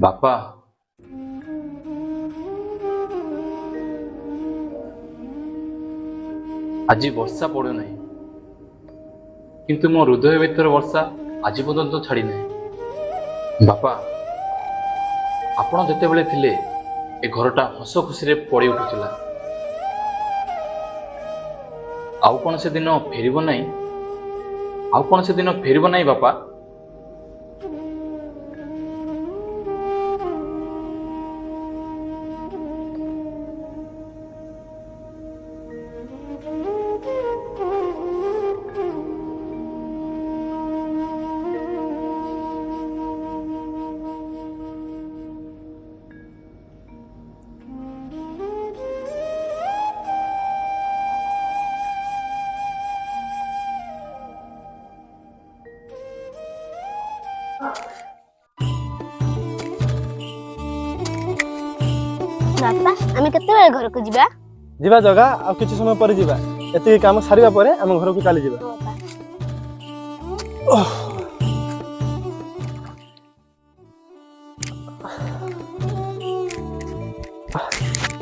ବାପା ଆଜି ବର୍ଷା ପଡୁନାହିଁ, କିନ୍ତୁ ମୋ ହୃଦୟ ଭିତରେ ବର୍ଷା ଆଜି ପର୍ଯ୍ୟନ୍ତ ଛାଡ଼ି ନାହିଁ। ବାପା, ଆପଣ ଯେତେବେଳେ ଥିଲେ ଏ ଘରଟା ହସ ଖୁସିରେ ପଡ଼ି ଉଠୁଥିଲା। ଆଉ କଣ ସେ ଦିନ ଫେରିବ ନାହିଁ? ଆଉ କଣ ସେ ଦିନ ଫେରିବ ନାହିଁ ବାପା? ବାପା ଆମେ କେତେବେଳେ ଘରକୁ ଯିବା? ଯିବା ଜଗା, ଆଉ କିଛି ସମୟ ପରେ ଯିବା। ଏତିକି କାମ ସାରିବା ପରେ ଆମ ଘରକୁ ଚାଲି ଯିବା।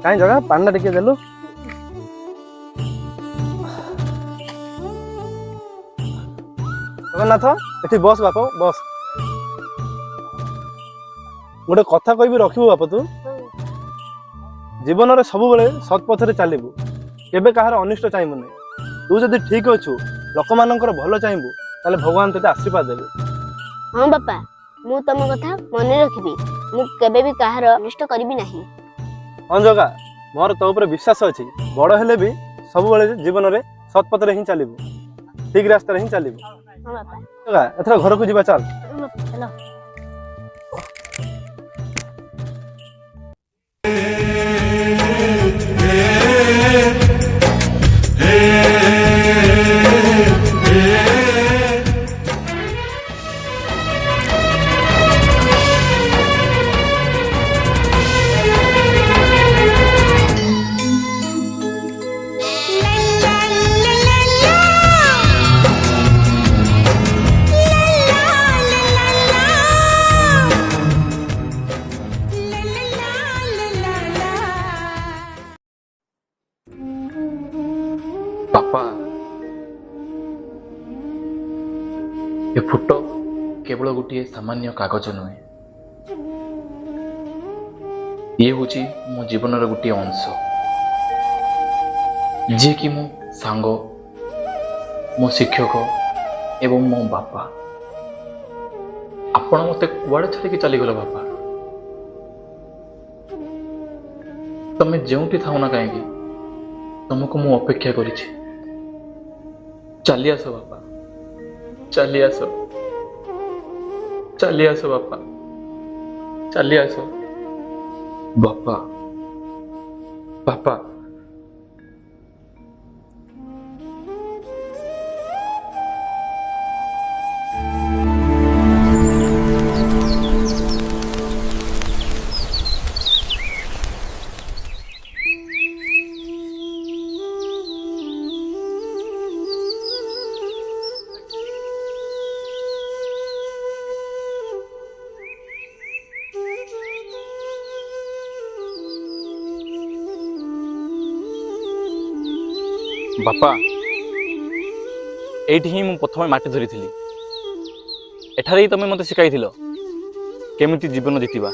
କାହିଁ ଜଗା, ପାଣିଟା ଟିକେ ଦେଲୁ। ଜଗନ୍ନାଥ, ଏଠି ବସ ବାପ, ବସ। ଗୋଟେ କଥା କହିବି, ରଖିବୁ ବାପ ତୁ। ଜୀବନରେ ସବୁବେଳେ ସତ୍ ପଥରେ ଚାଲିବୁ, କେବେ କାହାର ଅନିଷ୍ଟ ଚାହିଁବୁ ନାହିଁ। ତୁ ଯଦି ଠିକ ଅଛୁ, ଲୋକମାନଙ୍କର ଭଲ ଚାହିଁବୁ, ତାହେଲେ ଭଗବାନ ତତେ ଆଶୀର୍ବାଦ ଦେବେ। ହଁ ବାପା, ମୁଁ ତମ କଥା ମନେ ରଖିବି। ମୁଁ କେବେ ବି କାହାର ଅନିଷ୍ଟ କରିବି ନାହିଁ। ହଁ ଜଗା, ମୋର ତୋ ଉପରେ ବିଶ୍ୱାସ ଅଛି। ବଡ଼ ହେଲେ ବି ସବୁବେଳେ ଜୀବନରେ ସତ୍ ପଥରେ ହିଁ ଚାଲିବୁ, ଠିକ ରାସ୍ତାରେ ହିଁ ଚାଲିବୁ। ହଁ ବାପା। ଜଗା, ଏଥର ଘରକୁ ଯିବା, ଚାଲ। ଚାଲ। ବାପା, ଏ ଫଟୋ କେବଳ ଗୋଟିଏ ସାମାନ୍ୟ କାଗଜ ନୁହେଁ, ଇଏ ହେଉଛି ମୋ ଜୀବନର ଗୋଟିଏ ଅଂଶ, ଯିଏକି ମୋ ସାଙ୍ଗ, ମୋ ଶିକ୍ଷକ ଏବଂ ମୋ ବାପା। ଆପଣ ମୋତେ କୁଆଡ଼େ ଛାଡ଼ିକି ଚାଲିଗଲ ବାପା? ତମେ ଯେଉଁଠି ଥାଉ ନା କାହିଁକି, ତମକୁ ମୁଁ ଅପେକ୍ଷା କରିଛି। ଚାଲି ଆସ ବାପା, ଚାଲି ଆସ, ଚାଲି ଆସ ବାପା, ଚାଲି ଆସ ବାପା, ବାପା। ବାପା, ଏଇଠି ହିଁ ମୁଁ ପ୍ରଥମେ ମାଟି ଧରିଥିଲି। ଏଠାରେ ହିଁ ତମେ ମୋତେ ଶିଖାଇଥିଲ କେମିତି ଜୀବନ ଜିତିବା।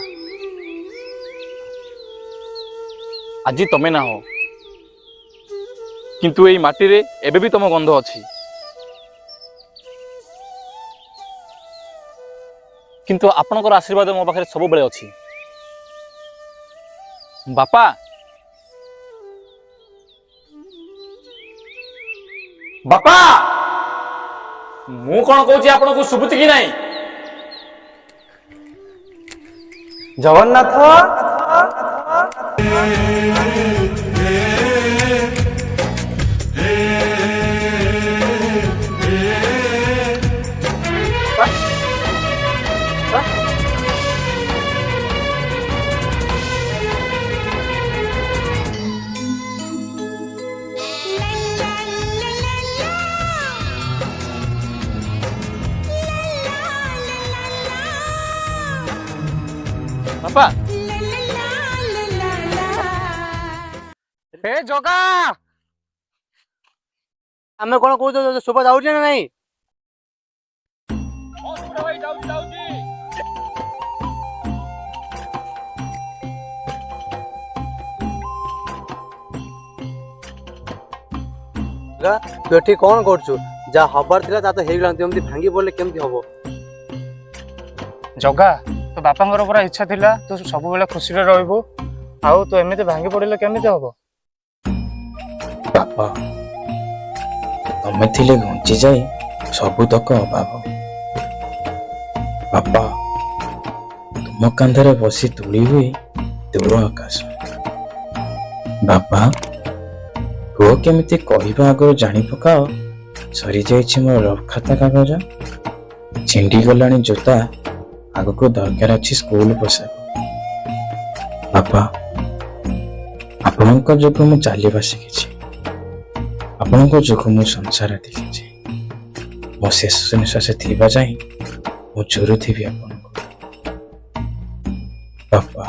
ଆଜି ତମେ ନାହଁ, କିନ୍ତୁ ଏଇ ମାଟିରେ ଏବେ ବି ତମ ଗନ୍ଧ ଅଛି। କିନ୍ତୁ ଆପଣଙ୍କର ଆଶୀର୍ବାଦ ମୋ ପାଖରେ ସବୁବେଳେ ଅଛି। ବାପା, ବାପା, ମୁଁ କଣ କହୁଛି ଆପଣଙ୍କୁ ଶୁଭୁଛି କି ନାହିଁ? ଜଗନ୍ନାଥ, ବାପା ଏ ଜଗା ଆମେ କଣ କହୁଛ ଶୁଭା ଯାଉଛି ନା ନାଇଁ? ତୁ ଏଠି କଣ କରୁଛୁ? ଯାହା ହବାର ଥିଲା ତା ତ ହେଇଗଲାଣି, ତୁ ଏମିତି ଭାଙ୍ଗି ପଡିଲେ କେମିତି ହବ? ଜଗା, ତୋ ବାପାଙ୍କର ପୁରା ଇଚ୍ଛା ଥିଲା ତୁ ସବୁବେଳେ ଖୁସିରେ ରହିବୁ, ଆଉ ତୁ ଏମିତି ଭାଙ୍ଗି ପଡିଲେ କେମିତି ହବ? ବାପା, ତମେ ଥିଲେ ଘୁଞ୍ଚି ଯାଇ ସବୁତକ ଅଭାବ। ବାପା, ତୁମ କାନ୍ଧରେ ବସି ତୁଳି ହୁଏ ଦୂର ଆକାଶ। ବାପା, ପୁଅ କେମିତି କହିବା ଆଗରୁ ଜାଣି ପକାଅ ସରିଯାଇଛି ମୋର ରଫ୍ ଖାତା କାଗଜ, ଛିଣ୍ଡି ଗଲାଣି ଜୋତା, ଆଗକୁ ଦରକାର ଅଛି ସ୍କୁଲ ପୋଷାକ। ବାପା, ଆପଣଙ୍କ ଯୋଗୁଁ ମୁଁ ଚାଲିବା ଶିଖିଛି, ଆପଣଙ୍କ ଯୋଗୁଁ ମୁଁ ସଂସାର ଦେଖିଛି। ମୋ ଶେଷ ନିଶ୍ୱାସ ଥିବା ଯାଏଁ ମୁଁ ଝୁରୁଥିବି ଆପଣଙ୍କୁ। ବାପା।